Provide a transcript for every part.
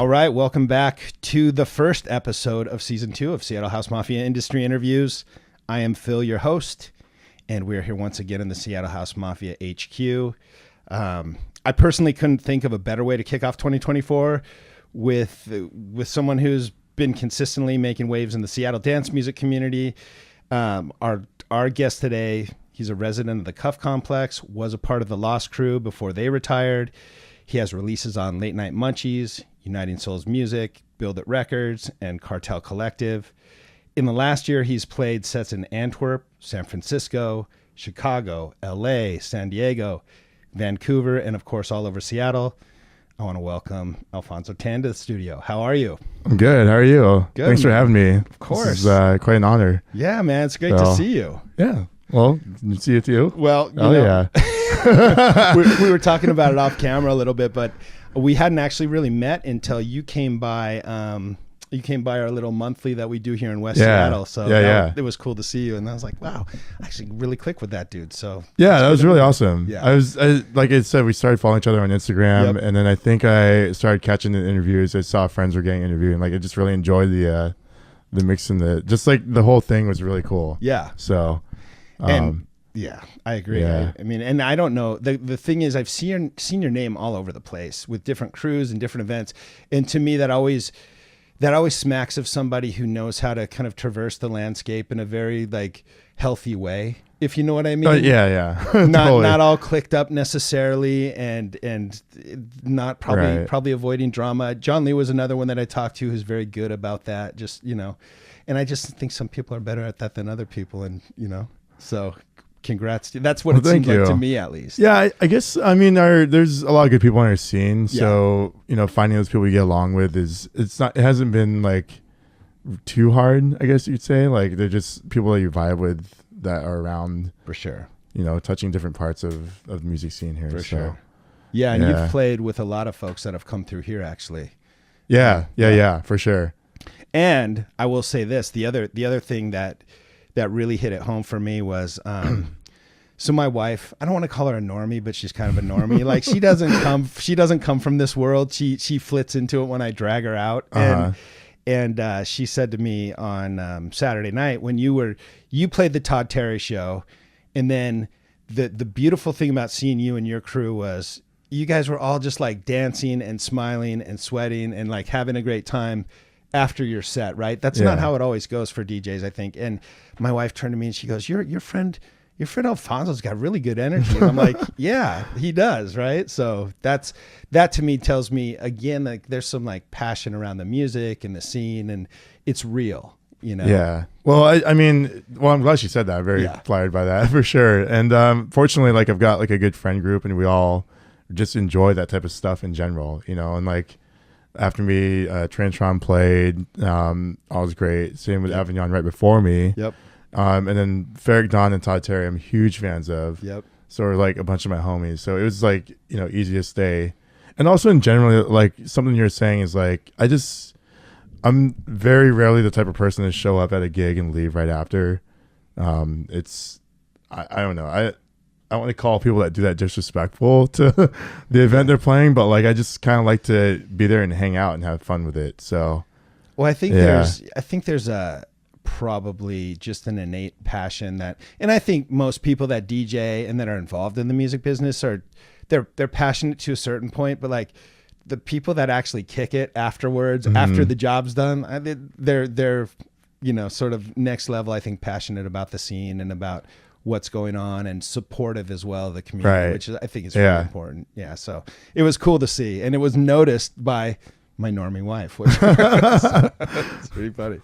All right, welcome back to the first episode of Season 2 of Seattle House Mafia Industry Interviews. I am Phil, your host, and we're here once again in the Seattle House Mafia HQ. I personally couldn't think of a better way to kick off 2024 with someone who's been consistently making waves in the Seattle dance music community. Our guest today, he's a resident of the Cuff Complex, was a part of the Lost Crew before they retired. He has releases on Late Night Munchies, Uniting Souls Music, Build It Records, and Cartel Collective. In the last year, he's played sets in Antwerp, San Francisco, Chicago, LA, San Diego, Vancouver, and of course, all over Seattle. I want to welcome Alfonso Tan to the studio. How are you? I'm good. How are you? Good. Thanks for having me. Of course. This is quite an honor. Yeah, man. It's great to see you. Yeah. Well, see it too. Well, yeah. we were talking about it off camera a little bit, but we hadn't actually really met until you came by. You came by our little monthly that we do here in West Seattle. So it was cool to see you. And I was like, wow, I actually really clicked with that dude. So yeah, that was really awesome. Yeah. Like I said, we started following each other on Instagram, and then I think I started catching the interviews. I saw friends were getting interviewed, and like I just really enjoyed the mix and the whole thing was really cool. Yeah. So and yeah, I agree. Yeah. I mean, and I don't know. The thing is, I've seen your name all over the place with different crews and different events. And to me, that always smacks of somebody who knows how to kind of traverse the landscape in a very like healthy way, if you know what I mean. Yeah. Not all clicked up necessarily, and not probably avoiding drama. John Lee was another one that I talked to who's very good about that. Just, and I just think some people are better at that than other people, and so congrats to you. That's what it seems like to me, at least. Yeah, I guess, I mean, there's a lot of good people on our scene. So, finding those people you get along with it hasn't been like too hard, I guess you'd say. Like, they're just people that you vibe with that are around. For sure. Touching different parts of the music scene here. For sure. Yeah, and you've played with a lot of folks that have come through here, actually. Yeah, for sure. And I will say this, the other thing that really hit it home for me was, so my wife, I don't want to call her a normie, but she's kind of a normie. Like she doesn't come from this world. She flits into it when I drag her out. And she said to me on Saturday night when you played the Todd Terry show, and then the beautiful thing about seeing you and your crew was you guys were all just like dancing and smiling and sweating and like having a great time after your set, right? That's not how it always goes for DJs, I think. And my wife turned to me and she goes, your friend Alfonso's got really good energy. And I'm like, yeah, he does, right? So that to me tells me again, like there's some like passion around the music and the scene, and it's real, Yeah. Well, I'm glad she said that. I'm very flattered by that for sure. And fortunately, like I've got like a good friend group, and we all just enjoy that type of stuff in general, and like after me, Trantron played, all was great. Same with Avignon right before me. Yep. And then Ferric Dawn and Todd Terry, I'm huge fans of. Yep. So are like a bunch of my homies. So it was like, easy to stay. And also in general, like something you're saying is like, I'm very rarely the type of person to show up at a gig and leave right after. I don't know. I don't want to call people that do that disrespectful to the event they're playing, but like I just kind of like to be there and hang out and have fun with it. So, well, I think there's a probably just an innate passion and I think most people that DJ and that are involved in the music business they're passionate to a certain point, but like the people that actually kick it afterwards, after the job's done, they're sort of next level. I think passionate about the scene and about what's going on, and supportive as well of the community, which I think is really important. Yeah. So it was cool to see. And it was noticed by my normie wife, which it's pretty funny.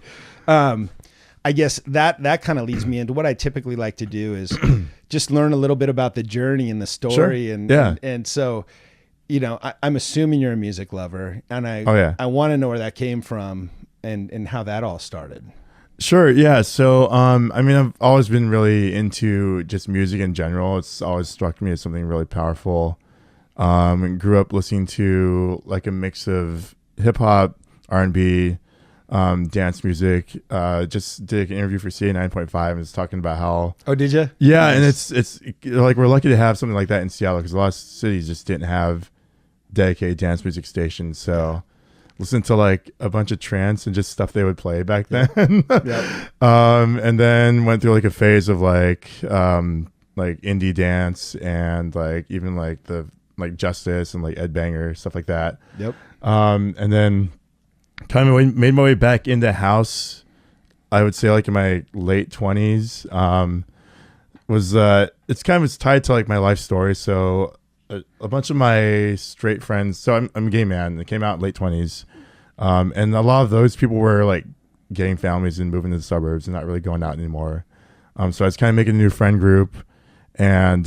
I guess that kind of leads me into what I typically like to do is just learn a little bit about the journey and the story. Sure. And so, I'm assuming you're a music lover, and I want to know where that came from and how that all started. Sure. Yeah. So, I've always been really into just music in general. It's always struck me as something really powerful. And grew up listening to like a mix of hip hop, R&B, dance music. Just did an interview for CA 9.5 and was talking about how. Oh, did you? Yeah. Nice. And it's like, we're lucky to have something like that in Seattle because a lot of cities just didn't have dedicated dance music stations. So listen to like a bunch of trance and just stuff they would play back then. Yep. And then went through like a phase of like indie dance and like even like the like Justice and like Ed Banger, stuff like that. Yep. And then kind of made my way back into house, I would say like in my late 20s. It's tied to like my life story. So a bunch of my straight friends, so I'm a gay man that came out in late 20s. And a lot of those people were like getting families and moving to the suburbs and not really going out anymore. So I was kind of making a new friend group and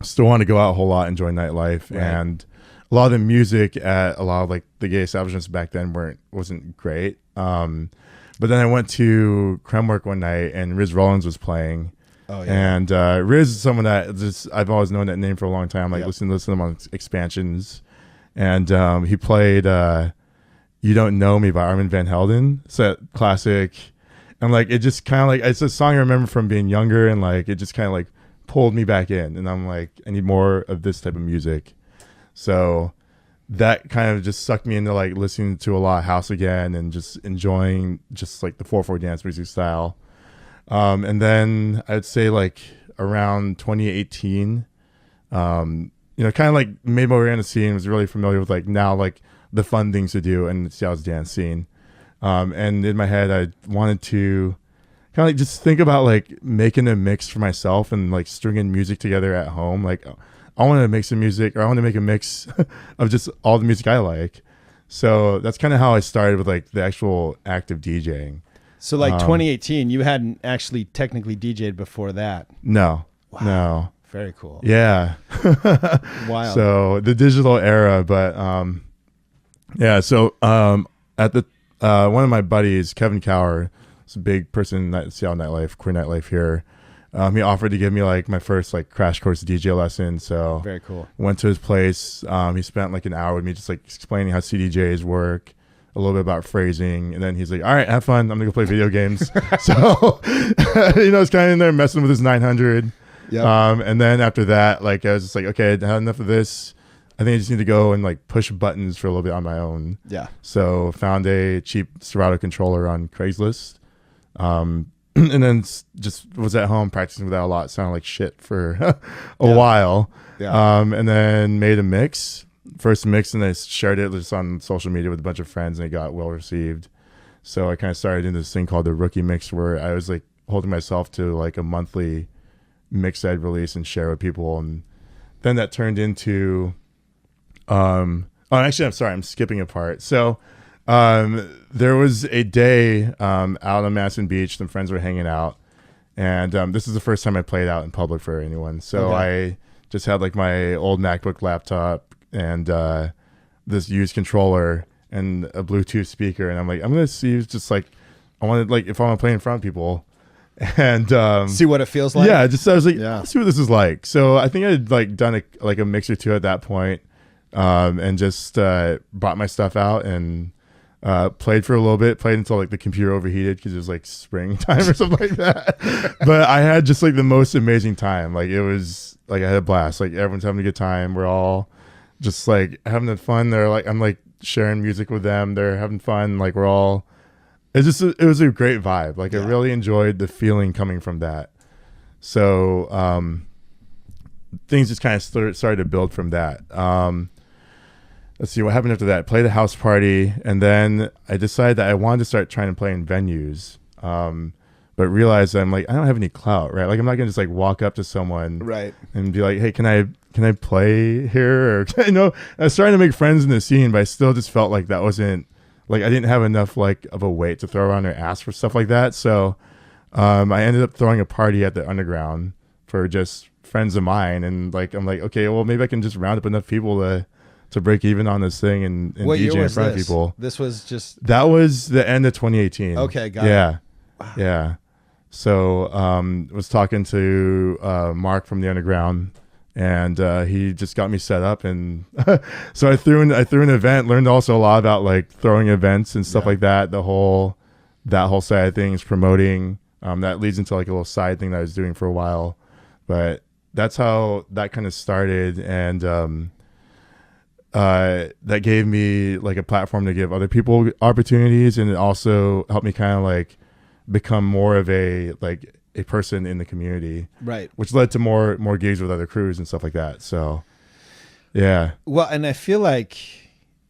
still want to go out a whole lot, enjoy nightlife. Right. And a lot of the music at a lot of like the gay establishments back then wasn't great. But then I went to Kremwork one night and Riz Rollins was playing. Oh yeah. And Riz is someone that I've always known that name for a long time. Like listening to them on expansions. And he played You Don't Know Me by Armin van Helden. It's that classic. And like it just kind of like it's a song I remember from being younger and like it just kind of like pulled me back in. And I'm like, I need more of this type of music. So that kind of just sucked me into like listening to a lot of house again and just enjoying just like the 4/4 dance music style. And then I'd say like around 2018, kind of like made my way around the scene, was really familiar with like now like the fun things to do and the Seattle's dance scene. And in my head, I wanted to kind of like just think about like making a mix for myself and like stringing music together at home. Like I want to make some music, or I want to make a mix of just all the music I like. So that's kind of how I started with like the actual act of DJing. So like 2018, you hadn't actually technically DJ'd before that. No. Wow. No. Very cool. Yeah. Wild. So the digital era, but yeah. So at the one of my buddies, Kevin Cower, is a big person in Seattle nightlife, queer nightlife here. He offered to give me like my first like crash course DJ lesson. So very cool. Went to his place. He spent like an hour with me just like explaining how CDJs work, a little bit about phrasing, and then he's like, all right, have fun, I'm gonna go play video games. So it's kind of in there messing with his 900. Yeah. And then after that, like I was just like, okay, I had enough of this. I think I just need to go and like push buttons for a little bit on my own. Yeah. So found a cheap Serato controller on Craigslist. And then just was at home practicing with that a lot. Sounded like shit for a while. Yeah. And then made a first mix, and I shared it just on social media with a bunch of friends, and it got well received. So I kind of started into this thing called the Rookie Mix, where I was like holding myself to like a monthly mix I'd release and share with people. And then that turned into, actually, I'm sorry, I'm skipping a part. So there was a day out on Madison Beach. Some friends were hanging out, and this is the first time I played out in public for anyone. So I just had like my old MacBook laptop and this used controller and a Bluetooth speaker, and I'm like, I'm gonna see just like I wanted like if I want to play in front of people and see what it feels like. Yeah, I was like, let's see what this is like. So I think I had like done a mix or two at that point, and just brought my stuff out and played for a little bit, played until like the computer overheated because it was like springtime or something like that. But I had just like the most amazing time. Like it was like I had a blast. Like everyone's having a good time. We're all just like having fun. They're like, I'm like sharing music with them. They're having fun. Like we're all, it was a great vibe. Like I really enjoyed the feeling coming from that. So things just kind of started to build from that. Let's see what happened after that. Played a house party, and then I decided that I wanted to start trying to play in venues, but realized that I'm like, I don't have any clout, right? Like I'm not gonna just like walk up to someone, right, and be like, hey, can I play here? Or I was trying to make friends in the scene, but I still just felt like that wasn't like I didn't have enough like of a weight to throw around or ask for stuff like that. So I ended up throwing a party at the Underground for just friends of mine, and like I'm like, okay, well maybe I can just round up enough people to break even on this thing and DJ in front of people. This was just... That was the end of 2018. Okay, got it. Wow. Yeah. So was talking to Mark from the Underground, and he just got me set up, and so I threw an event, learned also a lot about like throwing events and stuff like that. That whole side of things, promoting, that leads into like a little side thing that I was doing for a while. But that's how that kind of started. And that gave me like a platform to give other people opportunities, and it also helped me kind of like become more of a person in the community, right? Which led to more gigs with other crews and stuff like that. So yeah. Well, and I feel like,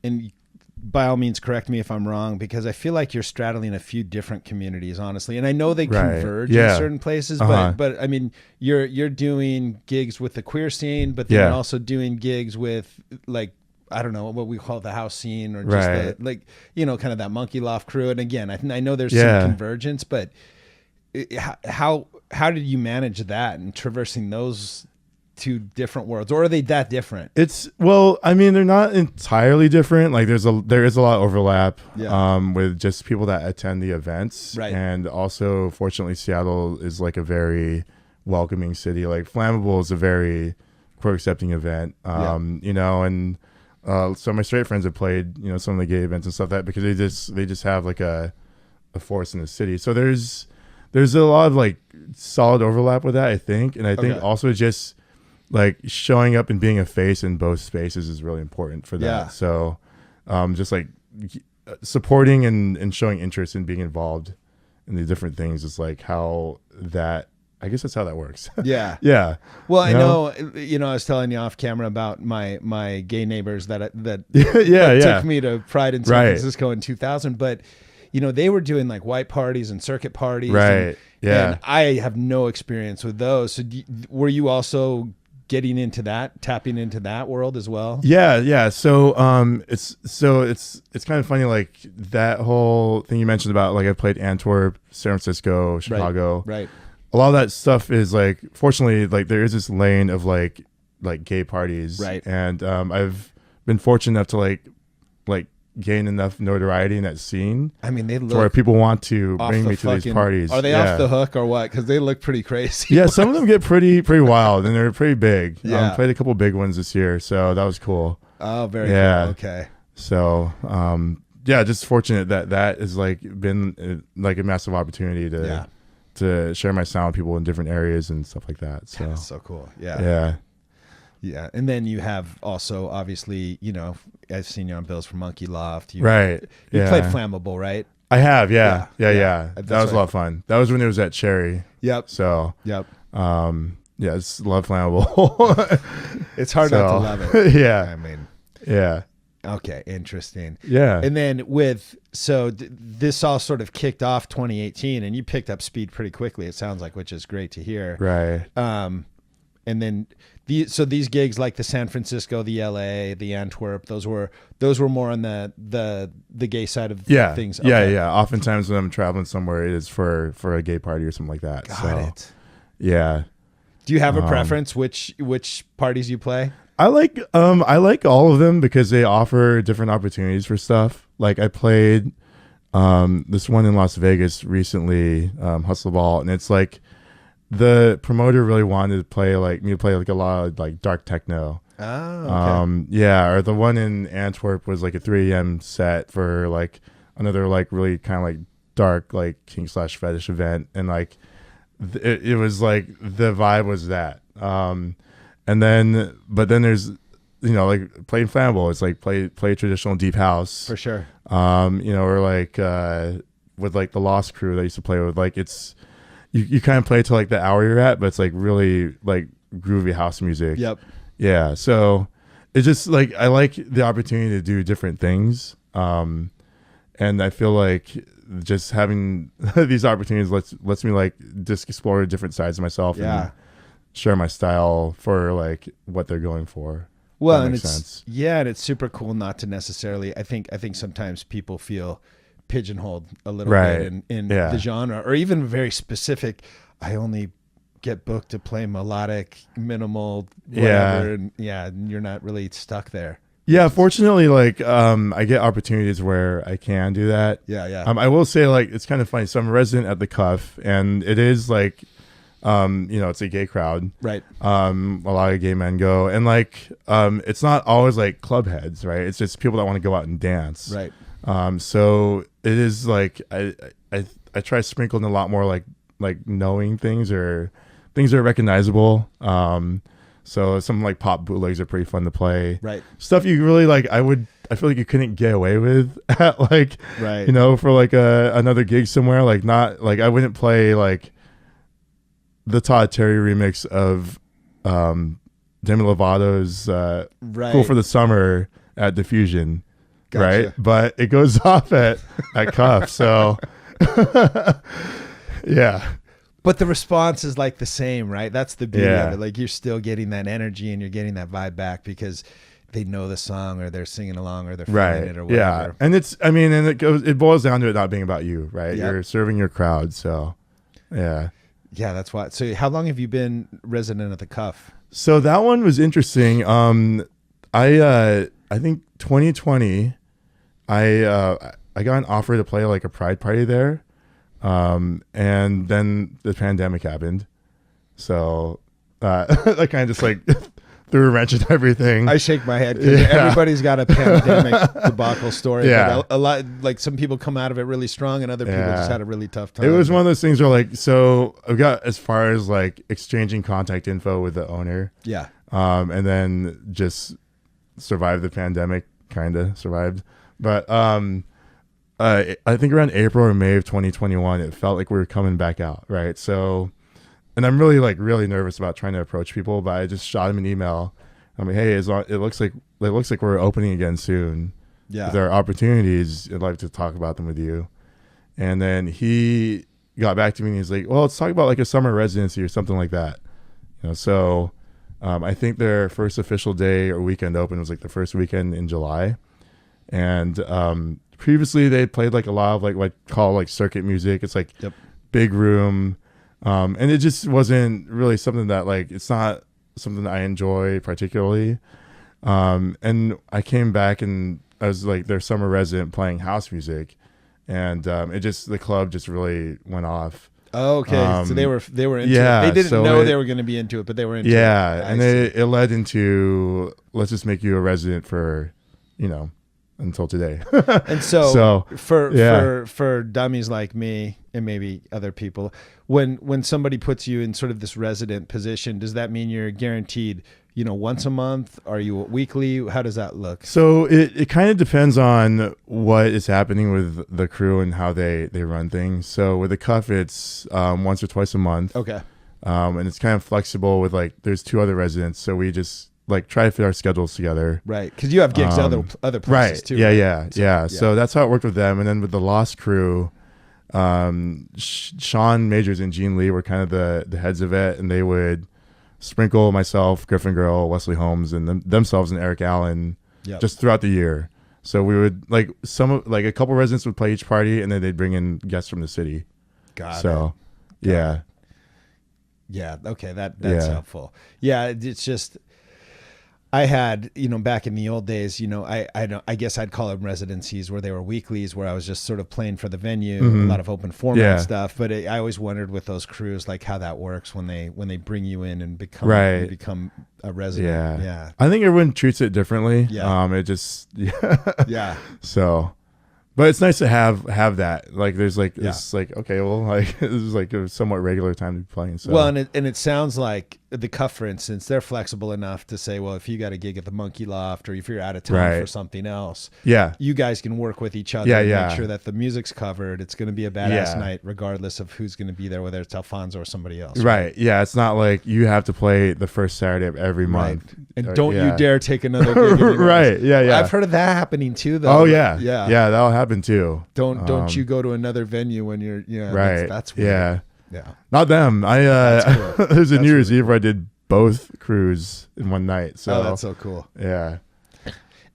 and by all means correct me if I'm wrong, because I feel like you're straddling a few different communities, honestly. And I know they converge in certain places, but I mean, you're doing gigs with the queer scene, but then you're also doing gigs with like, I don't know what we call the house scene, or just kind of that Monkey Loft crew. And again, I know there's some convergence, but how did you manage that and traversing those two different worlds, or are they that different? I mean, they're not entirely different. Like there is a lot of overlap with just people that attend the events, right? And also, fortunately, Seattle is like a very welcoming city. Like Flammable is a very queer accepting event, you know, and so my straight friends have played, you know, some of the gay events and stuff because they just have like a force in the city. So there's a lot of like solid overlap with that, I think, and I think also just like showing up and being a face in both spaces is really important for that. Yeah. So just like supporting and showing interest in being involved in the different things is like how that, I guess that's how that works. Yeah. Yeah. Well, I know, I was telling you off camera about my gay neighbors that took me to Pride in San Francisco in 2000, but you know, they were doing like white parties and circuit parties. Right. And I have no experience with those. So were you also getting into tapping into that world as well? Yeah. So it's kind of funny, like that whole thing you mentioned about like I played Antwerp, San Francisco, Chicago. Right. A lot of that stuff is like, fortunately, like there is this lane of like gay parties. Right. And I've been fortunate enough to like gain enough notoriety in that scene. I mean, they look where people want to bring me to these parties. Are they off the hook or what? Because they look pretty crazy. Yeah, some of them get pretty wild, and they're pretty big. Yeah. Played a couple big ones this year, so that was cool. Oh, very cool. Okay. So, just fortunate that has like been like a massive opportunity to share my sound with people in different areas and stuff like that. So that's so cool. Yeah. And then you have also, obviously, you know, I've seen you on bills for Monkey Loft. You played Flammable, right? I have. Yeah. That was a lot of fun. That was when it was at Cherry. Yep. So, it's love Flammable. It's hard not to love it. Yeah. I mean, yeah. Okay. Interesting. Yeah. And then this all sort of kicked off 2018 and you picked up speed pretty quickly, it sounds like, which is great to hear. Right. And then these gigs like the San Francisco, the LA, the Antwerp, those were more on the gay side of things. Okay. Yeah. Oftentimes when I'm traveling somewhere, it is for a gay party or something like that. Got it. Yeah. Do you have a preference which parties you play? I like all of them because they offer different opportunities for stuff. Like I played this one in Las Vegas recently, Hustle Ball, and it's like the promoter really wanted to play me to play like a lot of like dark techno. Oh, okay. Or the one in Antwerp was like a 3 a.m. set for like another like really kind of like dark like kink/fetish event, and like it was like the vibe was that. But then there's, you know, like playing Flammable, it's like play traditional deep house for sure. Or like with like the Lost crew that I used to play with, like it's you kind of play to like the hour you're at, but it's like really like groovy house music. Yep. Yeah. So it's just like I like the opportunity to do different things, and I feel like just having these opportunities lets me like just explore different sides of myself. Yeah. And share my style for like what they're going for. Well, and it's super cool not to necessarily. I think sometimes people feel pigeonholed a little bit in the genre, or even very specific. I only get booked to play melodic, minimal, whatever, and you're not really stuck there. Yeah, fortunately, like I get opportunities where I can do that. Yeah. I will say, like, it's kind of funny. So I'm a resident at the Cuff, and it is like, it's a gay crowd, right? A lot of gay men go, and like, it's not always like club heads, right? It's just people that want to go out and dance, right? So it is like I try to sprinkle in a lot more like knowing things or things that are recognizable. So some like pop bootlegs are pretty fun to play. Right. Stuff you really like. I feel like you couldn't get away with at like, Right. you know, for like another gig somewhere. Like not like I wouldn't play like the Todd Terry remix of Demi Lovato's Right. "Cool for the Summer" at Diffusion. Gotcha. Right, but it goes off at Cuff. So yeah. But the response is like the same, right? That's the beauty Yeah. of it. Like you're still getting that energy and you're getting that vibe back because they know the song or they're singing along or they're feeling Right. it or whatever. Yeah. And it boils down to it not being about you, right? Yep. You're serving your crowd. So yeah. Yeah, that's why. So how long have you been resident at the Cuff? So that one was interesting. I think 2020, I got an offer to play like a pride party there. And then the pandemic happened. So that kind of just like threw a wrench in everything. I shake my head because everybody's got a pandemic debacle story. Yeah. But a lot, like some people come out of it really strong and other people just had a really tough time. It was one of those things where like, so I got as far as like exchanging contact info with the owner. Yeah. And then just survived the pandemic, kind of survived. But I think around April or May of 2021, it felt like we were coming back out, right? So, and I'm really nervous about trying to approach people, but I just shot him an email. I'm like, hey, it looks like we're opening again soon. Yeah. If there are opportunities, I'd like to talk about them with you. And then he got back to me and he's like, well, let's talk about like a summer residency or something like that. You know, so I think their first official day or weekend open was like the first weekend in July. And previously they played like a lot of like what I call like circuit music. It's like big room. And it just wasn't really something that like, it's not something that I enjoy particularly. And I came back and I was like their summer resident playing house music, and the club just really went off. Oh, okay. So they were into yeah, it. They didn't so know they were going to be into it, but they were into it. Yeah, and it led into, let's just make you a resident for, until today. And so for dummies like me and maybe other people, when somebody puts you in sort of this resident position, does that mean you're guaranteed, once a month? Are you weekly? How does that look? So it kind of depends on what is happening with the crew and how they run things. So with the Cuff, it's once or twice a month. Okay. And it's kind of flexible with like, there's 2 other residents. So we just like try to fit our schedules together. Right. Because you have gigs other places right. too. Yeah, right? yeah. So that's how it worked with them. And then with the Lost crew, Sean Majors and Gene Lee were kind of the heads of it, and they would sprinkle myself, Griffin Girl, Wesley Holmes, and themselves and Eric Allen just throughout the year. So we would like a couple residents would play each party, and then they'd bring in guests from the city. Got it. So yeah. Yeah. Okay. That's helpful. Yeah. It's just, I had, back in the old days, I guess I'd call them residencies where they were weeklies, where I was just sort of playing for the venue, a lot of open format stuff. But I always wondered with those crews, like how that works when they bring you in and become a resident. Yeah. I think everyone treats it differently. Yeah. It just yeah. So, but it's nice to have that. Like, there's like it's like, okay, well, like this is like a somewhat regular time to be playing. So well, and it sounds like the Cuff, for instance, they're flexible enough to say, well, if you got a gig at the Monkey Loft or if you're out of town for something else, you guys can work with each other and make sure that the music's covered. It's going to be a badass night, regardless of who's going to be there, whether it's Alfonso or somebody else. Right. Yeah. It's not like you have to play the first Saturday of every month. And don't you dare take another gig. Right. Yeah. I've heard of that happening too, though. Oh yeah. Yeah. That'll happen too. Don't you go to another venue when you're right. That's weird. Yeah. Not them. That's cool. There's a New Year's Eve where I did both crews in one night. So that's so cool. Yeah.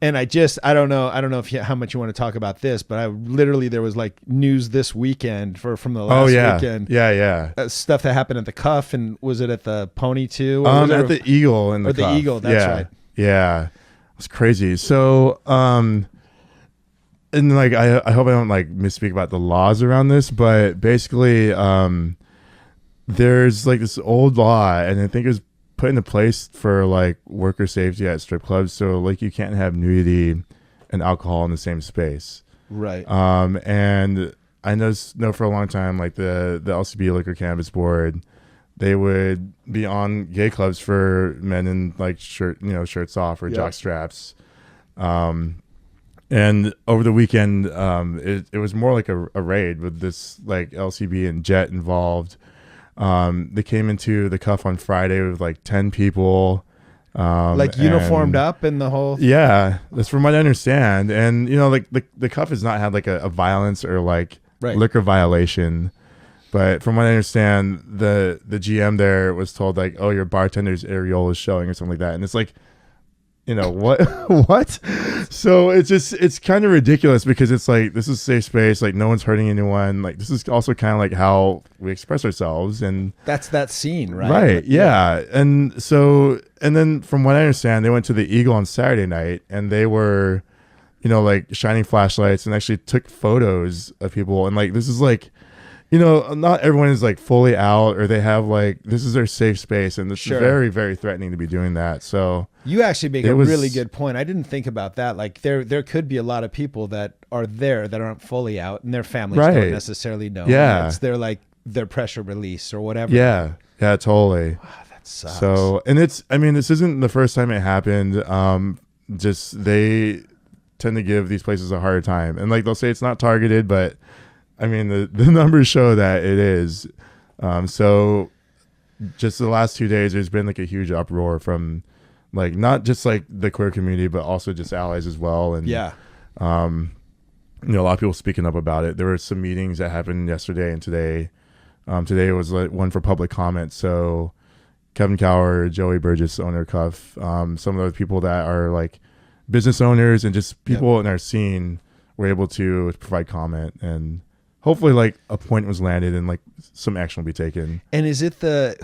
And I don't know if how much you want to talk about this, but there was like news this weekend from the last weekend. Yeah. Stuff that happened at the Cuff, and was it at the Pony too? At the Eagle and the Cuff. The Eagle. That's right. Yeah. It's crazy. So, and like, I hope I don't like misspeak about the laws around this, but basically, there's like this old law, and I think it was put into place for like worker safety at strip clubs. So like you can't have nudity and alcohol in the same space. Right. And I know for a long time, like the LCB Liquor Cannabis Board they would be on gay clubs for men in like shirts off or jock straps. And over the weekend, it was more like a raid with this like LCB and Jet involved. They came into the Cuff on Friday with like 10 people. Like uniformed up and the whole. Yeah, that's from what I understand. And, like the Cuff has not had like a violence or like liquor violation. But from what I understand, the GM there was told like, oh, your bartender's areola is showing or something like that. And it's like, what? What? So it's kind of ridiculous because it's like, this is a safe space. Like no one's hurting anyone. Like this is also kind of like how we express ourselves. And that's that scene, right? Right. Yeah. And then from what I understand, they went to the Eagle on Saturday night and they were, like shining flashlights and actually took photos of people. And like, this is like, not everyone is like fully out or they have like, this is their safe space. And it's very, very threatening to be doing that. So you actually make a really good point. I didn't think about that. Like there could be a lot of people that are there that aren't fully out and their families don't necessarily know. Yeah. It's their pressure release or whatever. Yeah. Yeah, totally. Wow, that sucks. So, and this isn't the first time it happened. Just they tend to give these places a harder time. And like, they'll say it's not targeted, but the numbers show that it is. So just the last 2 days, there's been like a huge uproar from like, not just like the queer community, but also just allies as well. And a lot of people speaking up about it. There were some meetings that happened yesterday and today. Today was like one for public comment. So Kevin Cower, Joey Burgess, owner Cuff, some of those people that are like business owners and just people in our scene were able to provide comment, and hopefully like a point was landed and like some action will be taken. And is it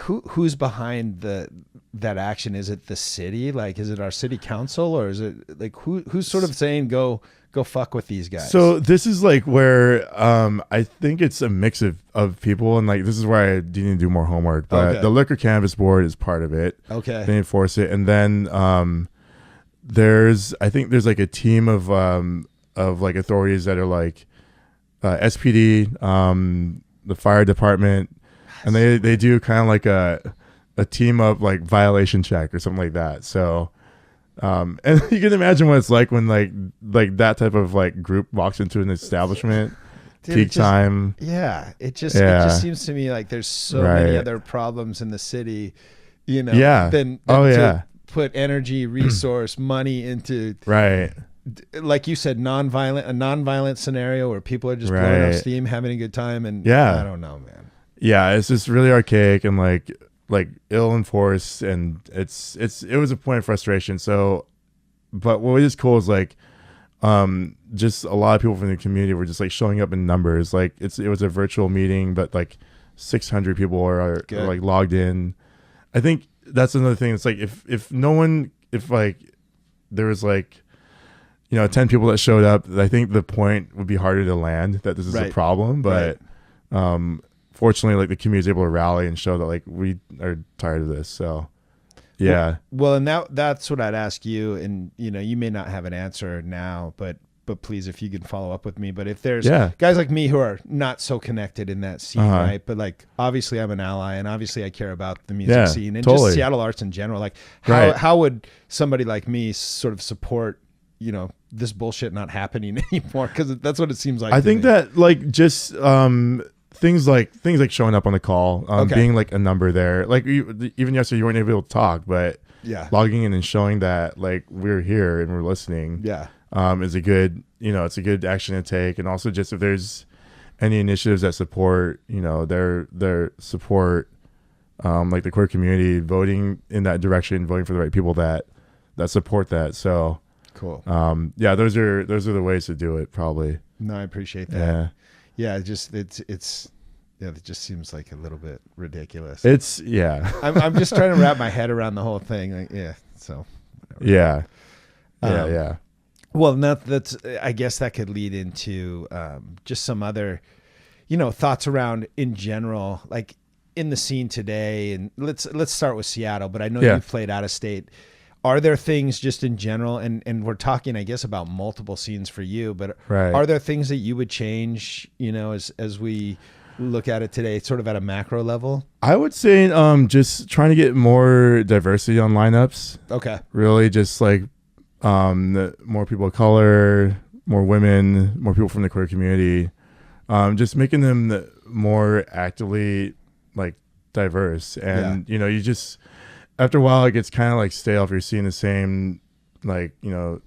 who's behind that action? Is it the city? Like, is it our city council, or is it like who's sort of saying go fuck with these guys? So this is like where I think it's a mix of people, and like this is where I need to do more homework. But the Liquor Cannabis Board is part of it. Okay, they enforce it, and then there's like a team of like authorities that are like SPD, the fire department, and they do kind of like a team up like violation check or something like that. So. And you can imagine what it's like when like that type of like group walks into an establishment. Dude, peak time. Yeah, it just seems to me like there's so many other problems in the city, than to put energy, resource, money into like you said, a non-violent scenario where people are just blowing off steam, having a good time, and I don't know, man. Yeah, it's just really archaic and like ill enforced, and it was a point of frustration. So, but what is cool is like, just a lot of people from the community were just like showing up in numbers. Like it was a virtual meeting, but like 600 people are like logged in. I think that's another thing. It's like if like there was like 10 people that showed up, I think the point would be harder to land that this is a problem. But fortunately, like the community is able to rally and show that like we are tired of this. So yeah. Well, and that's what I'd ask you, and you may not have an answer now, but please, if you can follow up with me. But if there's guys like me who are not so connected in that scene, right? But like obviously I'm an ally, and obviously I care about the music scene and just Seattle arts in general. Like how would somebody like me sort of support this bullshit not happening anymore? Because that's what it seems like. I think that like just things like showing up on the call, being like a number there. Like even yesterday you weren't able to talk, but logging in and showing that like we're here and we're listening. Is a good it's a good action to take. And also just if there's any initiatives that support their support, like the queer community, voting in that direction, voting for the right people that support that. So cool. Those are the ways to do it, probably. No, I appreciate that. Yeah, it just seems like a little bit ridiculous. I'm just trying to wrap my head around the whole thing. Like, so whatever. Yeah. Well, that's I guess that could lead into just some other, thoughts around in general, like in the scene today. And let's start with Seattle. But I know you've played out of state. Are there things just in general, and we're talking, I guess, about multiple scenes for you, but are there things that you would change, as we look at it today, sort of at a macro level? I would say just trying to get more diversity on lineups. Okay. Really just like more people of color, more women, more people from the queer community. Just making them more actively like diverse. And, you know, you just, after a while, it gets kind of like stale if you're seeing the same, like, you know,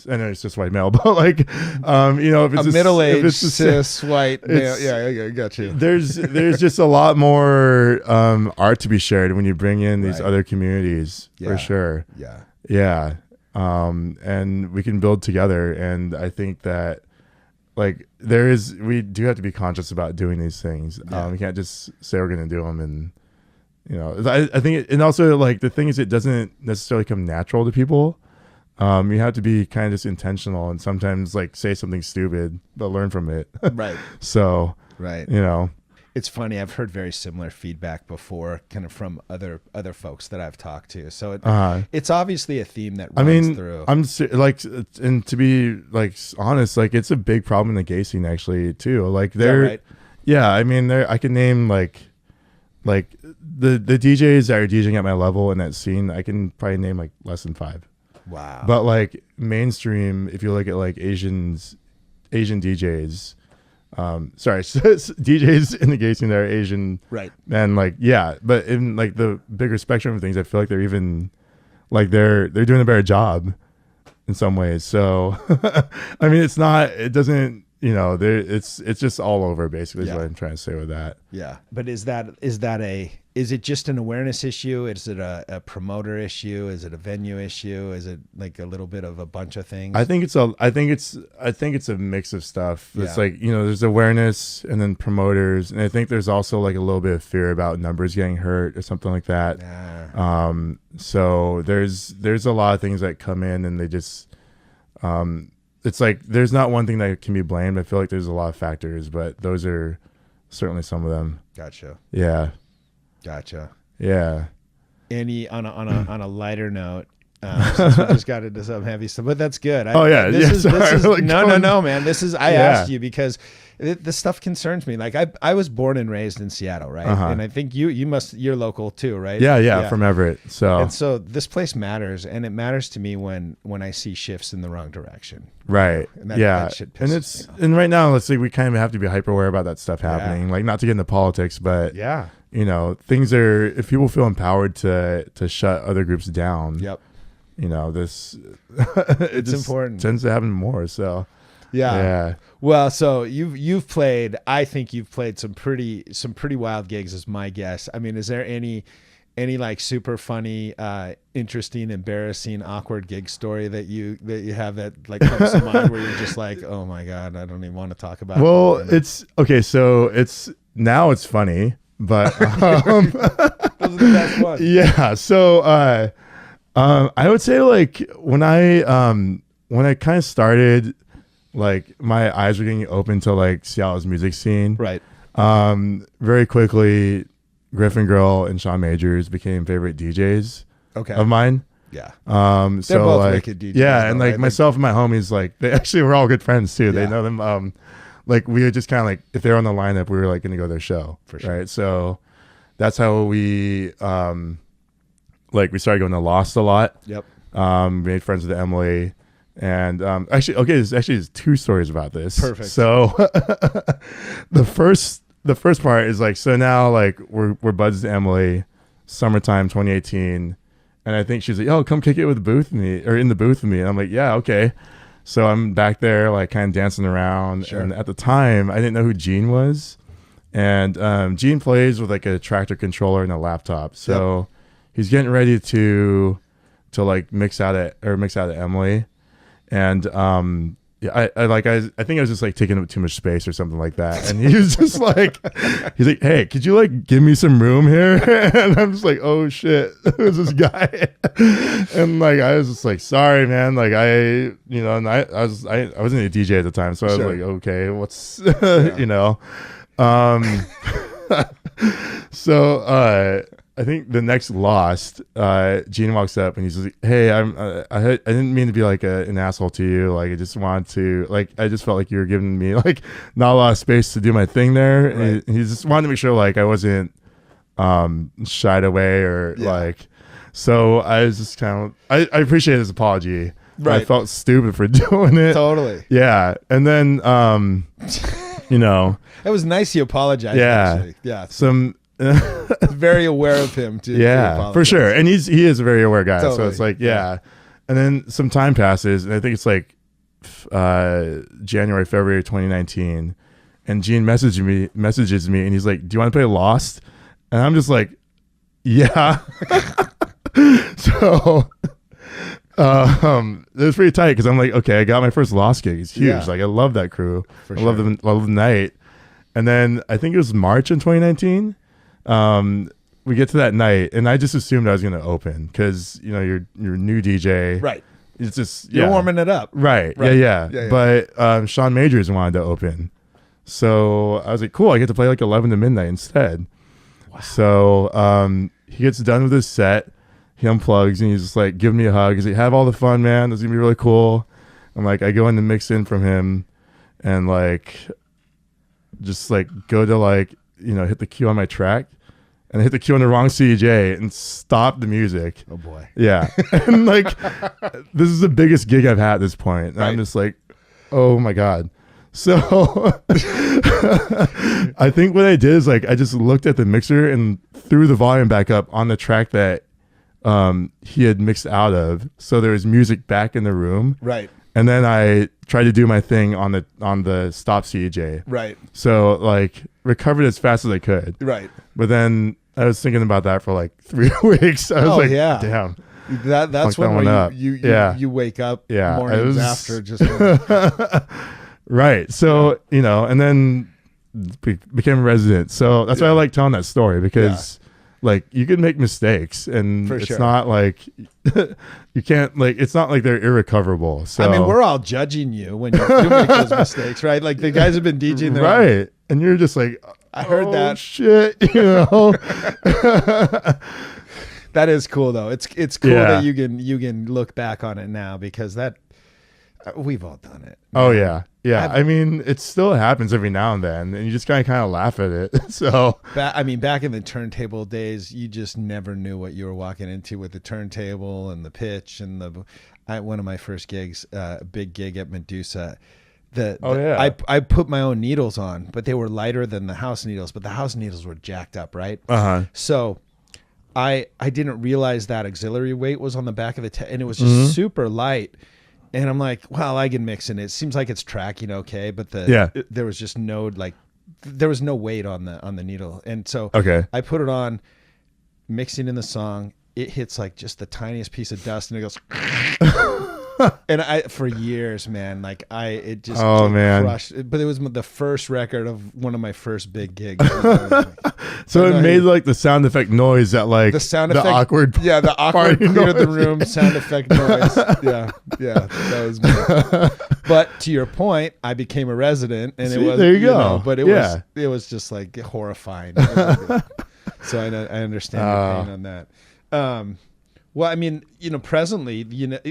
I know it's just white male, but like, you know, if it's a middle-aged cis white male. Yeah, I got you. There's just a lot more art to be shared when you bring in these other communities, for sure. Yeah. And we can build together. And I think that like we do have to be conscious about doing these things. We can't just say we're going to do them. And, you know, I think, and also like the thing is, it doesn't necessarily come natural to people. You have to be kind of just intentional and sometimes like say something stupid, but learn from it. Right. So, right. You know, it's funny. I've heard very similar feedback before, kind of from other folks that I've talked to. So it's obviously a theme that runs through. Like, and to be like honest, like it's a big problem in the gay scene actually too. Like I mean, I can name like the DJs that are DJing at my level in that scene. I can probably name like less than 5. Wow. But like mainstream, if you look at like Asian DJs, sorry, DJs in the gay scene that are Asian, right? And like, yeah, but in like the bigger spectrum of things, I feel like they're even like they're doing a better job in some ways. So, I mean, it doesn't, you know, it's just all over basically is what I'm trying to say with that. Yeah. But is it just an awareness issue? Is it a promoter issue? Is it a venue issue? Is it like a little bit of a bunch of things? I think it's a mix of stuff. It's like, you know, there's awareness and then promoters. And I think there's also like a little bit of fear about numbers getting hurt or something like that. Yeah. So there's a lot of things that come in and they just, it's like there's not one thing that can be blamed. I feel like there's a lot of factors, but those are certainly some of them. Gotcha. Yeah. Gotcha. Yeah. Any on a lighter note, since we just got into some heavy stuff, but that's good. No, man. This is I asked you because this stuff concerns me. Like I was born and raised in Seattle, right? And I think you're local too, right? Yeah, from Everett. So this place matters, and it matters to me when I see shifts in the wrong direction. Right. And that shit pisses and me off. and right now, let's say we kind of have to be hyper aware about that stuff happening. Like not to get into politics, but you know, things are, if people feel empowered to shut other groups down. Yep. You know, it's important. Tends to happen more. So yeah. Well, so you've played. I think you've played some pretty wild gigs, is my guess. I mean, is there any like super funny, interesting, embarrassing, awkward gig story that you have that like comes to mind where you're just like, oh my god, I don't even want to talk about it? Well, it's okay. So it's funny, but those are the best ones. Yeah. So I would say like when I kind of started, like my eyes were getting open to like Seattle's music scene. Right. Very quickly, Griffin Girl and Shawn Majors became favorite DJs of mine. Yeah. They're so both like, wicked DJs. Yeah, though, and like right? myself and my homies, like they actually were all good friends too. They know them. Like we were just kind of like, if they're on the lineup, we were like going to go to their show. For sure. Right. So that's how we like we started going to Lost a lot. Yep. Made friends with Emily. And there's 2 stories about this. Perfect. So the first part is like, so now like we're buds to Emily, summertime 2018, and I think she's like, oh, come kick it with in the booth with me, and I'm like, yeah, okay. So I'm back there like kind of dancing around, and at the time I didn't know who Gene was, and Gene plays with like a tractor controller and a laptop, so he's getting ready to like mix out at Emily. And I think I was just like taking up too much space or something like that. And he was just like, he's like, hey, could you like give me some room here? And I'm just like, oh shit, who's this guy? And like I was just like, sorry, man. Like I wasn't a DJ at the time, so I was like, okay, what's you know, so I think the next Lost, Gene walks up and he's like, "Hey, I didn't mean to be like an asshole to you. Like, I just wanted to, like, I just felt like you were giving me like not a lot of space to do my thing there." Right. And he just wanted to make sure like I wasn't shied away or like. So I was just kind of, I appreciate his apology. Right. I felt stupid for doing it. Totally. Yeah, and then you know, It was nice you apologized. yeah, Actually. Yeah. some. Very aware of him too. Yeah, for sure. And he is a very aware guy. Totally. So it's like, yeah. And then some time passes, and I think it's like January, February 2019. And Gene messages me, and he's like, "Do you want to play Lost?" And I'm just like, "Yeah." So it was pretty tight because I'm like, okay, I got my first Lost gig. It's huge. Yeah. Like I love that crew. For I love the night. And then I think it was March in 2019. We get to that night, and I just assumed I was going to open because you're a new DJ, Right. It's just You're warming it up, right? Right. Yeah. But Sean Majors wanted to open, so I was like, cool. I get to play like 11 to midnight instead. Wow. So he gets done with his set, he unplugs, and he's just like, give me a hug. He's like, have all the fun, man. This is gonna be really cool. I'm like, I go in to mix in from him, and like, just like go to like hit the cue on my track. And I hit the cue on the wrong CJ and stop the music. Oh boy. Yeah. And like, this is the biggest gig I've had at this point. And Right. I'm just like, oh my God. So I think what I did is like, I just looked at the mixer and threw the volume back up on the track that he had mixed out of. So there was music back in the room. Right. And then I tried to do my thing on the stop CJ. Right. So like recovered as fast as I could. Right. But then I was thinking about that for like 3 weeks. I was like, yeah. damn. That's Fuck when that one you wake up mornings after just right. So, and then became a resident. So that's why I like telling that story because like you can make mistakes and For it's sure. not like you can't like, it's not like they're irrecoverable. So I mean, we're all judging you when you do make those mistakes, right? Like the guys have been DJing there. right. And you're just like, I heard that shit, That is cool though. It's cool Yeah. that you can look back on it now because that we've all done it. Oh yeah. I mean, it still happens every now and then, and you just kind of laugh at it. So back in the turntable days, you just never knew what you were walking into with the turntable and the pitch and one of my first gigs, big gig at Medusa. I put my own needles on, but they were lighter than the house needles, but the house needles were jacked up, right? So I didn't realize that auxiliary weight was on the back of the and it was just super light. And I'm like, well, I can mix in it. It seems like it's tracking okay, but there was just there was no weight on the needle. And so I put it on, mixing in the song. It hits like just the tiniest piece of dust and it goes and for years, man, like it just crushed. But it was the first record of one of my first big gigs. So it made like the sound effect noise that like the sound effect, awkward, the awkward clear the room sound effect noise. Yeah, that was me. But to your point, I became a resident, and it was there you go. But it was just like horrifying. So I understand your pain on that. Well, I mean, presently,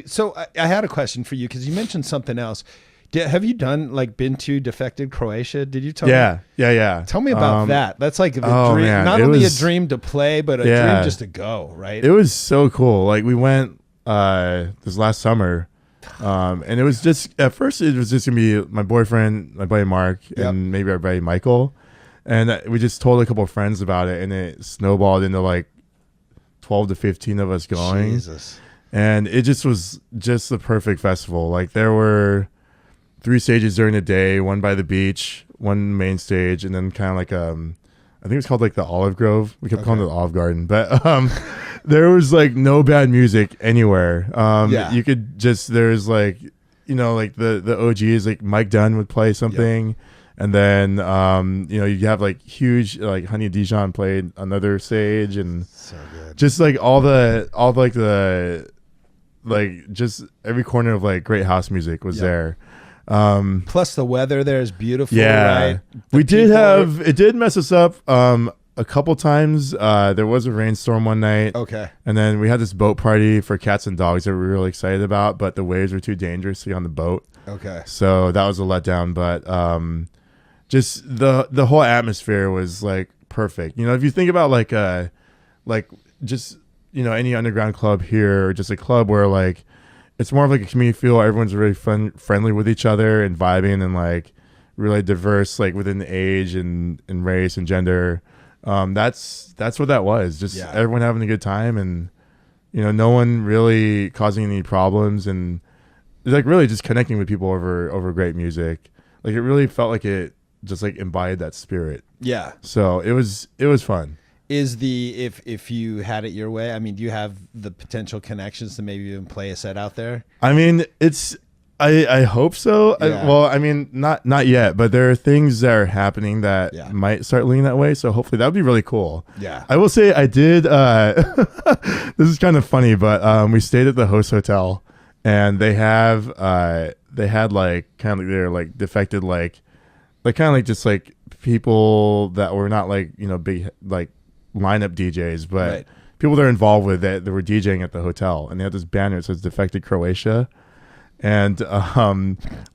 so I had a question for you because you mentioned something else. Have you been to Defected Croatia? Did you tell me? Yeah. Tell me about that. That's like a dream, man, not only a dream to play, but a dream just to go, right? It was so cool. Like we went this last summer, and it was just, at first it was just gonna be my boyfriend, my buddy Mark, and maybe our buddy Michael. And we just told a couple of friends about it, and it snowballed into like 12 to 15 of us going. Jesus. And it just was just the perfect festival. Like there were 3 stages during the day, one by the beach, one main stage, and then kind of like I think it was called like the Olive Grove. We kept calling it the Olive Garden, but there was like no bad music anywhere. You could just, there's like like the OGs, like Mike Dunn would play something. And then, you have like huge, like Honey Dijon played another stage, and so good. Just like just every corner of like great house music was there. Plus the weather there is beautiful. Right? It did mess us up. a couple times. There was a rainstorm one night. Okay. And then we had this boat party for cats and dogs that we were really excited about, but the waves were too dangerous to be on the boat. Okay. So that was a letdown. But just the whole atmosphere was like perfect. You know, if you think about like just, you know, any underground club here, or just a club where like it's more of like a community feel. Everyone's really friendly with each other and vibing, and like really diverse, like within the age and race and gender. That's what that was. Just everyone having a good time, and you know, no one really causing any problems, and like really just connecting with people over great music. Like it really felt like it just like embodied that spirit. Yeah. So it was fun. Is if you had it your way, I mean, do you have the potential connections to maybe even play a set out there? I mean, I hope so. Yeah. Well, I mean, not yet, but there are things that are happening that might start leaning that way. So hopefully that would be really cool. Yeah. I will say I did, this is kind of funny, but we stayed at the host hotel, and they had like kind of like they're like defected, like kind of like just like people that were not like, you know, big like lineup DJs, but people they're involved with that were DJing at the hotel, and they had this banner that says defected Croatia. And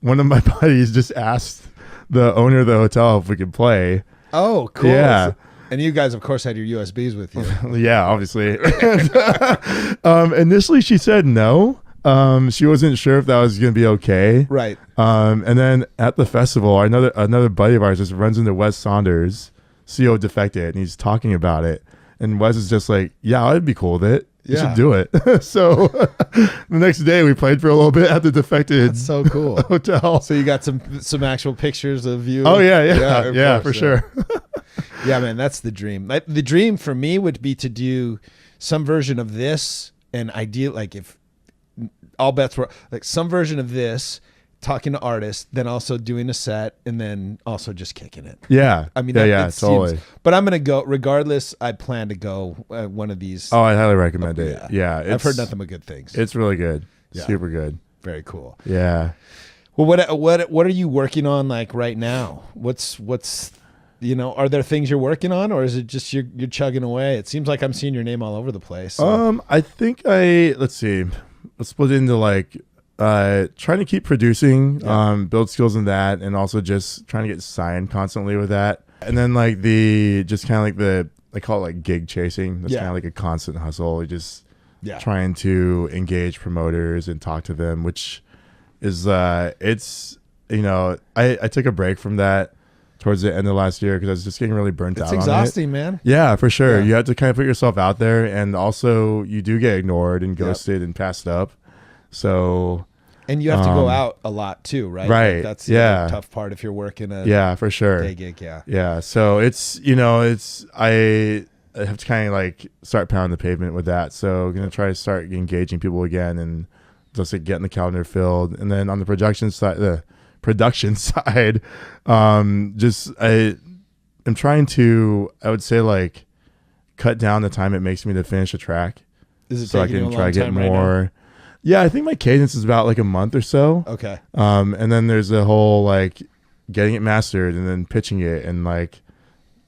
one of my buddies just asked the owner of the hotel if we could play. Oh, cool. Yeah. And you guys, of course, had your USBs with you. Yeah, obviously. Initially, she said no. She wasn't sure if that was going to be okay. Right. And then at the festival, another buddy of ours just runs into Wes Saunders, CO Defected, and he's talking about it. And Wes is just like, yeah, I'd be cool with it. You should do it. So the next day we played for a little bit at the Defected. That's so cool. Hotel. So you got some actual pictures of you. Oh yeah, for sure. Yeah, man, that's the dream. The dream for me would be to do some version of this, and ideal, like if all bets were like some version of this, talking to artists, then also doing a set, and then also just kicking it. Yeah. I mean, totally. But I'm going to go, regardless, I plan to go one of these. Oh, I highly recommend it. Yeah. I've heard nothing but good things. It's really good. Yeah. Super good. Very cool. Yeah. Well, what are you working on like right now? What's, you know, are there things you're working on, or is it just you're chugging away? It seems like I'm seeing your name all over the place. So. I think let's see. Let's split it into like, trying to keep producing, build skills in that, and also just trying to get signed constantly with that. And then like just kind of like I call it like gig chasing. That's kind of like a constant hustle. You just trying to engage promoters and talk to them, which is it's, you know, I took a break from that towards the end of last year because I was just getting really burnt out. It's exhausting, man. Yeah, for sure. You have to kind of put yourself out there, and also you do get ignored and ghosted and passed up. So, and you have to go out a lot too, right? Right. Like that's the tough part if you're working a for sure day gig. Yeah. So it's, you know, I have to kind of like start pounding the pavement with that. So I'm gonna try to start engaging people again and just like getting the calendar filled. And then on the production side, just I'm trying to, I would say, like cut down the time it makes me to finish a track. Is it so I taking can you a try long to get time more. Right, yeah, I think my cadence is about like a month or so. Okay. And then there's the whole like getting it mastered and then pitching it and like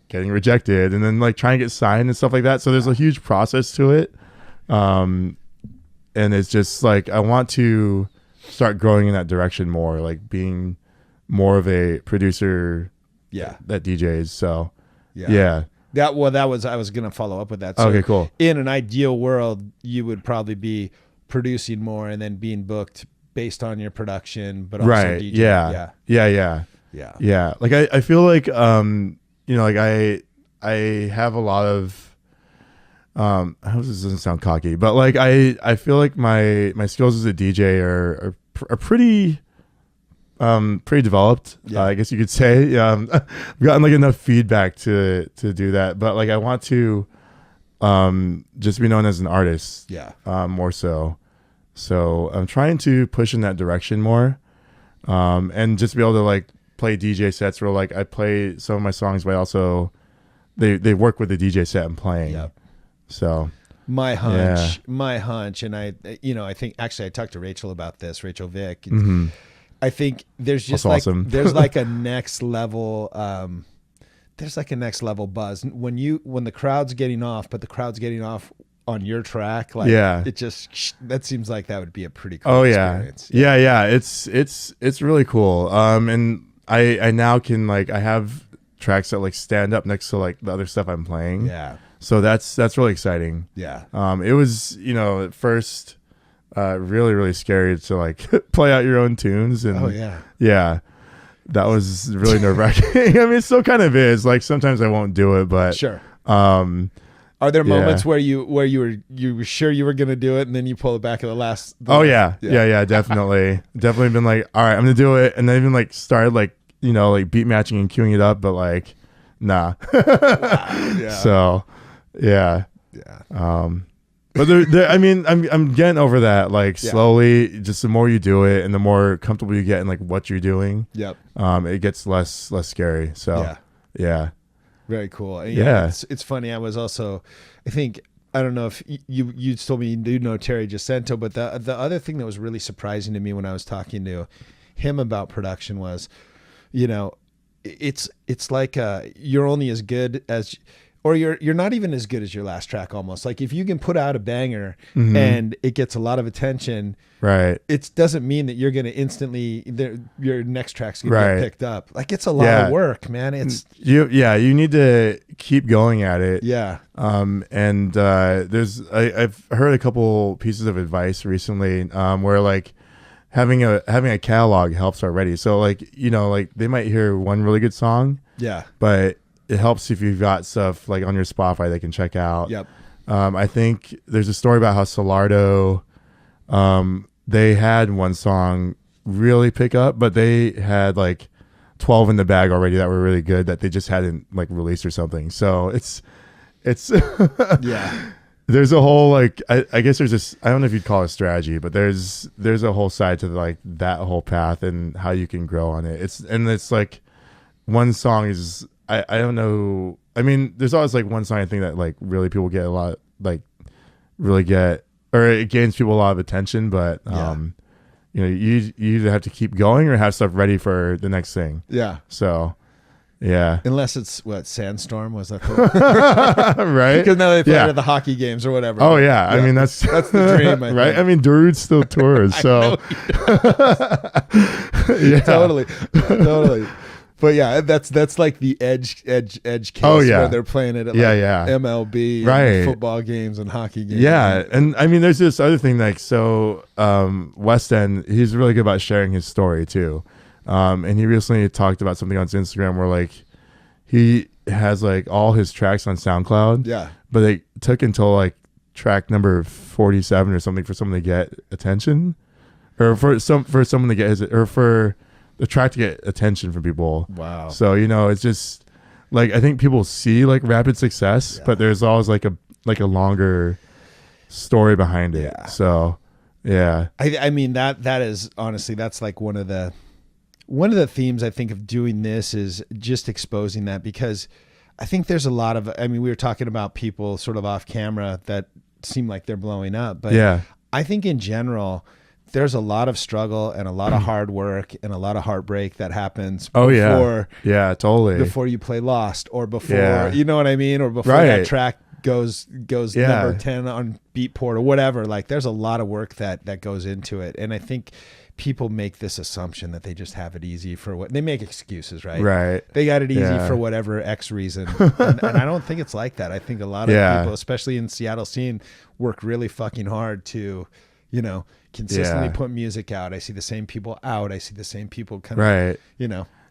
getting rejected and then like trying to get signed and stuff like that. So there's a huge process to it. And it's just like I want to start growing in that direction more, like being more of a producer that DJs. So yeah. I was going to follow up with that. So okay, cool. In an ideal world, you would probably be producing more and then being booked based on your production, but also DJing. Yeah. Like I feel like, you know, like I have a lot of, I hope this doesn't sound cocky, but like I feel like my skills as a DJ are pretty developed. I guess you could say. I've gotten like enough feedback to do that, but like I want to just be known as an artist. More so. So I'm trying to push in that direction more, and just be able to like play DJ sets where like I play some of my songs, but also they work with the DJ set I'm playing. So my hunch, and I think actually I talked to Rachel about this, Rachel Vick. Mm-hmm. I think there's just awesome. there's like a next level. there's like a next level buzz when the crowd's getting off, but the crowd's getting off on your track. Like, it just, that seems like that would be a pretty cool experience. Yeah. It's really cool. And I now can like, I have tracks that like stand up next to like the other stuff I'm playing. Yeah. So that's really exciting. Yeah. It was, at first, really, really scary to like play out your own tunes. And yeah, that was really nerve wracking. I mean, it still kind of is. Like sometimes I won't do it, but sure. Are there moments where you were sure you were going to do it and then you pull it back at the last? Yeah, definitely. Definitely been like, all right, I'm going to do it. And then even like started like, like beat matching and queuing it up, but like, nah. Wow, yeah. So, yeah. But I mean, I'm getting over that. Like slowly, just the more you do it, and the more comfortable you get in like what you're doing. Yep. It gets less scary. So yeah. Very cool. And it's funny. I was also, I don't know if you told me you do know Terry Jacinto, but the other thing that was really surprising to me when I was talking to him about production was, it's like you're only as good as, or you're not even as good as your last track almost. Like if you can put out a banger and it gets a lot of attention, right? It doesn't mean that you're going to instantly, your next track's going to get picked up. Like it's a lot of work, man. It's you need to keep going at it. Yeah. And I've heard a couple pieces of advice recently where like having a catalog helps already. So like, like they might hear one really good song. Yeah. But it helps if you've got stuff like on your Spotify they can check out. Yep. I think there's a story about how Solardo, they had one song really pick up, but they had like 12 in the bag already that were really good that they just hadn't like released or something. So it's yeah. There's a whole like I guess there's this, I don't know if you'd call it strategy, but there's a whole side to like that whole path and how you can grow on it. It's like one song is I don't know. I mean, there's always like one song I think that like really people get a lot, like really get, or it gains people a lot of attention, but you either have to keep going or have stuff ready for the next thing. Yeah. So yeah. Unless it's Sandstorm was that right? Because now they play it at the hockey games or whatever. Oh yeah. I mean that's the dream, I right? think. I mean Darude still tours, so yeah. Totally. But yeah, that's like the edge case where they're playing it at MLB and football games and hockey games. Yeah, and I mean there's this other thing like West End, he's really good about sharing his story too. And he recently talked about something on his Instagram where like he has like all his tracks on SoundCloud. Yeah. But it took until like track number 47 or something for someone to get attention, or for someone to get for the track to get attention from people. Wow. So it's just like I think people see like rapid success, but there's always like a longer story behind it. Yeah. So yeah. I mean that is honestly, that's like one of the themes I think of doing this is just exposing that, because I think there's a lot of, I mean, we were talking about people sort of off camera that seem like they're blowing up, but I think in general, there's a lot of struggle and a lot of hard work and a lot of heartbreak that happens before you play Lost, or before, you know what I mean? Or before that track goes number 10 on Beatport or whatever. Like there's a lot of work that goes into it. And I think people make this assumption that they just have it easy for what they make excuses, right? Right. They got it easy for whatever X reason. and I don't think it's like that. I think a lot of people, especially in Seattle scene, work really fucking hard to, consistently put music out. I see the same people out. I see the same people kind of,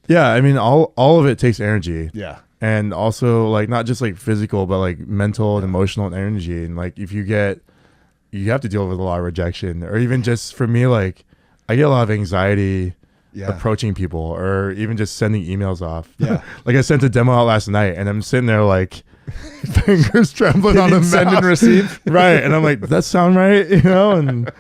Yeah. I mean, all of it takes energy. Yeah. And also like, not just like physical, but like mental and emotional energy. And like, if you have to deal with a lot of rejection, or even just for me, like I get a lot of anxiety approaching people, or even just sending emails off. Yeah. Like I sent a demo out last night and I'm sitting there like fingers trembling on the mouse. Send and receive. Right. And I'm like, does that sound right? And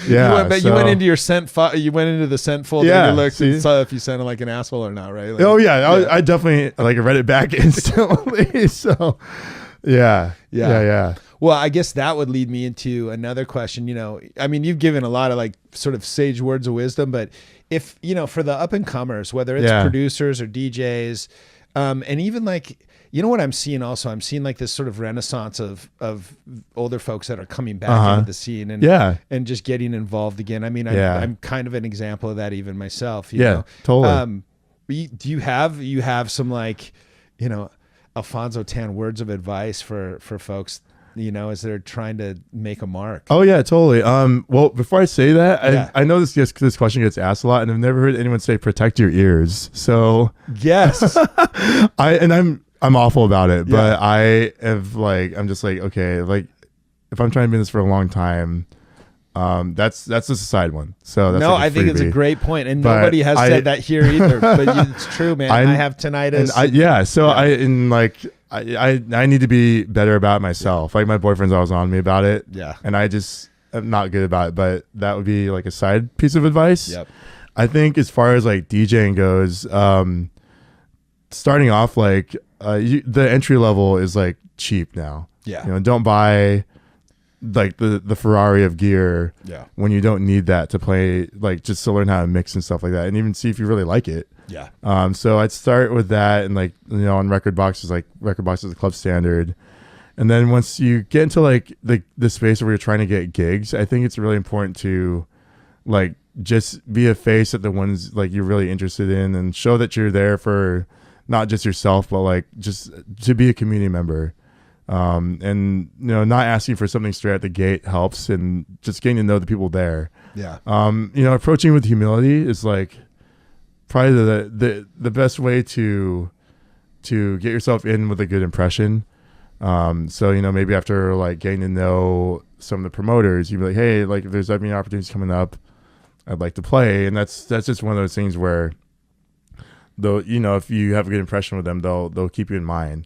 yeah. You went into your sent you went into the sent folder and you looked and saw if you sounded like an asshole or not, right? Like, I definitely like read it back instantly. So yeah. Well, I guess that would lead me into another question. I mean, you've given a lot of like sort of sage words of wisdom, but if, for the up and comers, whether it's producers or DJs, And even like, you know what I'm seeing also? I'm seeing like this sort of renaissance of older folks that are coming back into the scene and just getting involved again. I mean, I'm kind of an example of that even myself. You know? Totally. Do you have some like, you know, Alfonso Tan words of advice for folks, you know, as they're trying to make a mark? Oh yeah, totally. Well, before I say that, I know this question gets asked a lot, and I've never heard anyone say protect your ears. So yes, I'm awful about it, but I'm just like, okay, like if I'm trying to be in this for a long time, that's just a side one. So that's I think it's a great point, and nobody has said that here either. But it's true, man. I have tinnitus. I need to be better about it myself. Like my boyfriend's always on me about it. Yeah, and I just am not good about it. But that would be like a side piece of advice. Yep. I think as far as like DJing goes, starting off like the entry level is like cheap now. Yeah, you know, don't buy like the Ferrari of gear when you don't need that to play, like just to learn how to mix and stuff like that, and even see if you really like it. So I'd start with that, and like, you know, on record boxes is the club standard. And then once you get into like the space where you're trying to get gigs, I think it's really important to like just be a face at the ones like you're really interested in, and show that you're there for not just yourself, but like just to be a community member. And you know, not asking for something straight at the gate helps, and just getting to know the people there. You know, approaching with humility is like probably the best way to get yourself in with a good impression. So, you know, maybe after like getting to know some of the promoters, you'd be like, hey, like if there's any opportunities coming up, I'd like to play. And that's just one of those things where though, you know, if you have a good impression with them, they'll keep you in mind.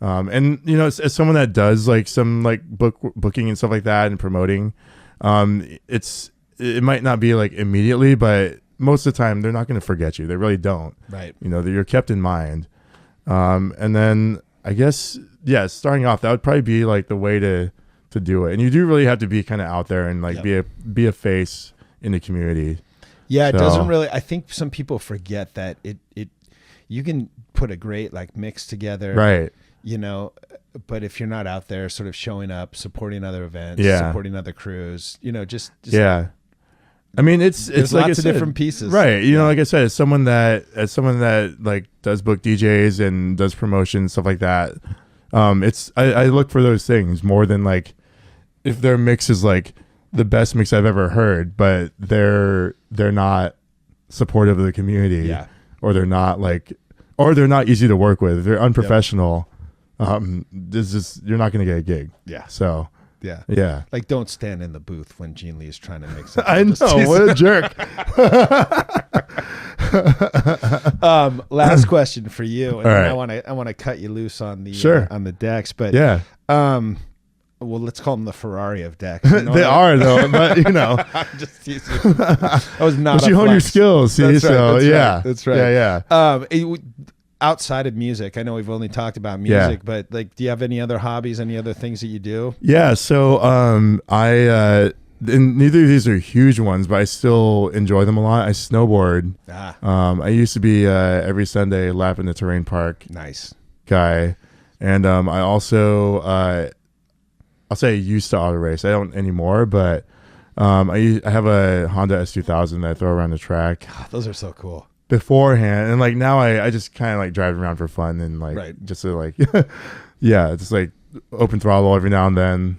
And you know, as someone that does like some like booking and stuff like that and promoting, it might not be like immediately, but most of the time they're not going to forget you. They really don't. Right. You know, you're kept in mind. And then I guess, starting off, that would probably be like the way to do it. And you do really have to be kind of out there and like be a face in the community. Yeah. It doesn't really, I think some people forget that you can put a great like mix together. Right. You know, but if you're not out there sort of showing up, supporting other events, supporting other crews, you know, just I mean, it's there's like lots of different pieces, right? You know, like I said, as someone that like does book DJs and does promotion stuff like that, I look for those things more than like if their mix is like the best mix I've ever heard, but they're not supportive of the community, or they're not easy to work with. If they're unprofessional. You're not going to get a gig. So yeah. Like, don't stand in the booth when Gene Lee is trying to make something. I know, what a jerk. Last question for you, and right. I want to cut you loose on the on the decks, but well, let's call them the Ferrari of decks. You know they are though, but you know, I'm just teasing. That was not. But you hone your skills, see? That's right, that's right. Yeah. Outside of music, I know we've only talked about music, but like, do you have any other hobbies, any other things that you do? Yeah. So, and neither of these are huge ones, but I still enjoy them a lot. I snowboard. I used to be every Sunday lapping the terrain park. Nice guy. And I also, I'll say I used to auto race. I don't anymore, but I have a Honda S2000 that I throw around the track. God, those are so cool. Beforehand, and like now I just kind of like drive around for fun and like just to like just like open throttle every now and then.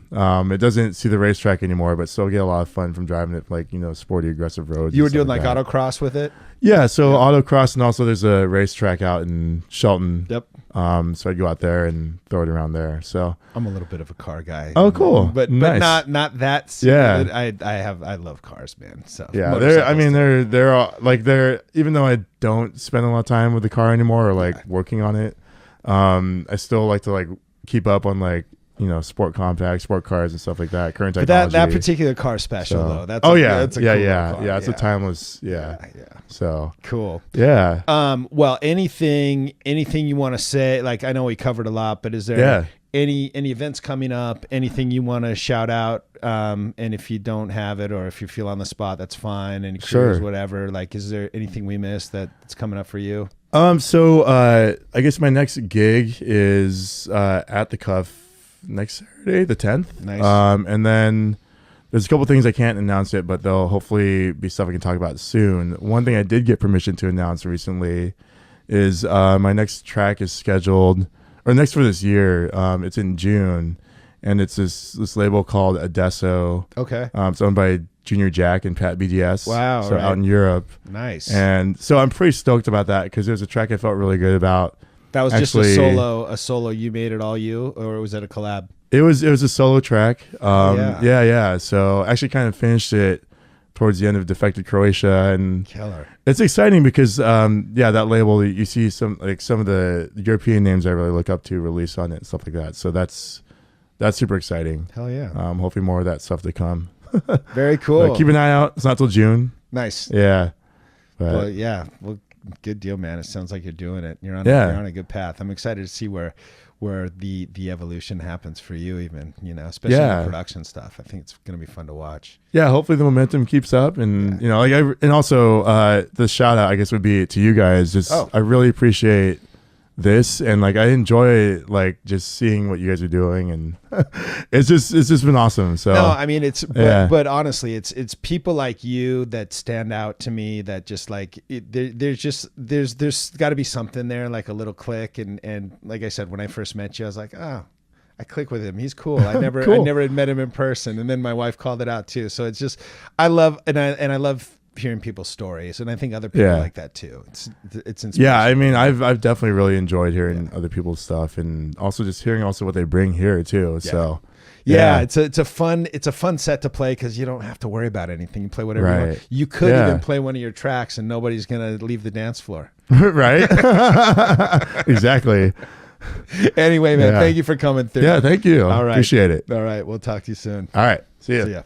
It doesn't see the racetrack anymore, but still get a lot of fun from driving it like, you know, sporty aggressive roads. You were doing like autocross with it? So autocross, and also there's a racetrack out in Shelton. So I go out there and throw it around there. So I'm a little bit of a car guy. Oh, cool. But nice. not that super. I love cars, man. So they're all like even though I don't spend a lot of time with the car anymore or like working on it, I still like to like keep up on like, you know, sport cars and stuff like that. Current technology. But that particular car special though. That's that's a cool car. It's a timeless. So cool. Yeah. Well, anything you want to say? Like, I know we covered a lot, but is there any events coming up? Anything you want to shout out? And if you don't have it, or if you feel on the spot, that's fine. Any crews, whatever. Like, is there anything we missed that's coming up for you? So I guess my next gig is at the Cuff next Saturday, the 10th. Nice. And then there's a couple things I can't announce yet, but they'll hopefully be stuff I can talk about soon. One thing I did get permission to announce recently is my next track is scheduled, or next for this year. It's in June, and it's this label called Adesso. Okay. It's owned by Junior Jack and Pat BDS. Wow. So right. out in Europe. Nice. And so I'm pretty stoked about that because there's a track I felt really good about. That was Actually, just a solo. You made it all you, or was that a collab? It was a solo track. Yeah. Yeah. So I actually kind of finished it towards the end of Defected Croatia, and Killer. it's exciting because that label, you see some of the European names I really look up to release on it and stuff like that. So that's super exciting. Hell yeah. Hopefully more of that stuff to come. Very cool. But keep an eye out. It's not till June. Nice. Yeah. But Well, yeah. Well, good deal, man. It sounds like you're doing it. You're on a good path. I'm excited to see where the evolution happens for you, even, especially the production stuff. I think it's going to be fun to watch. Yeah, hopefully the momentum keeps up, and and also the shout out I guess would be to you guys. I really appreciate this, and I enjoy just seeing what you guys are doing, and it's just been awesome. So no, I mean but honestly, it's people like you that stand out to me. That just there's got to be something there, like a little click, and like I said, when I first met you, I was like, oh, I click with him. He's cool. I never had met him in person, and then my wife called it out too. So it's just I love hearing people's stories, and I think other people like that too. It's inspirational. Yeah, I mean, I've definitely really enjoyed hearing other people's stuff, and also just hearing also what they bring here too. So it's a fun set to play because you don't have to worry about anything. You play whatever you want. You could even play one of your tracks, and nobody's gonna leave the dance floor. Right? Exactly. Anyway, man, thank you for coming through. Yeah, thank you. All right, appreciate it. All right, we'll talk to you soon. All right, see ya. See ya.